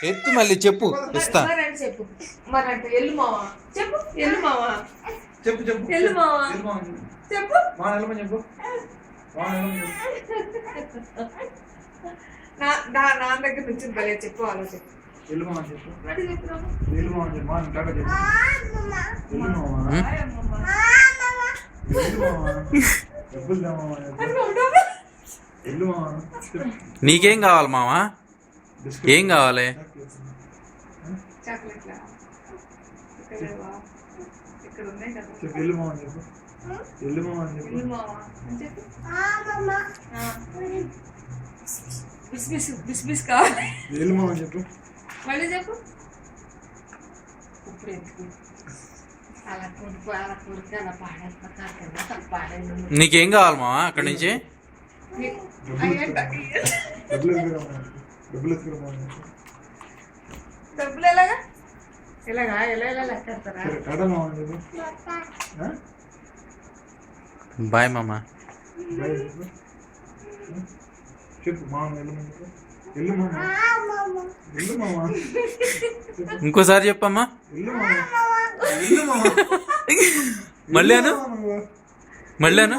ఎత్తు మళ్ళీ చెప్పు ఇస్తా. చెప్పు మరంటే ఎల్లు మావా చెప్పు ఎల్లు మావా చెప్పు చెప్పు ఎల్లు మావా చెప్పు మా నెలమని చెప్పు నా దగ్గర నుంచి భలే చెప్పు ఆలోచన ఎల్లు మామ చెప్పు రెడీ చెప్తున్నా ఎల్లు మామ చెప్పు మా ఇంట్లో చెప్పు ఎల్లు మామ ఎల్లు మామ నీకేం కావాలి మావా? ఏం కావాలి? చాక్లెట్లా ఇక్కడ ఉన్నాయి కదా చెప్పు ఎల్లు మామ చెప్పు ఎల్లు మామ చెప్పు ఎల్లు మావా అని చెప్పు బిస్ బిస్ బిస్ బిస్ కావాలి ఎల్లు మామ చెప్పు మళ్ళీ చెప్పు ఇప్పుడు ఎందుకు అలా కొడుకు అలా కొడుకు అలా పాడేది నీకేం కావాలి మావా అక్కడి నుంచి? డబ్బులు ఎలాగా ఎలాగా ఎలా ఎలా లెక్కెడతారా? బాయ్ మామా. చెప్పు మామ ఎల్లు మామ ఎల్లు మామ ఇంకోసారి చెప్పమ్మా. ఎల్లు మామ ఎల్లు మామ మళ్ళాను మళ్ళాను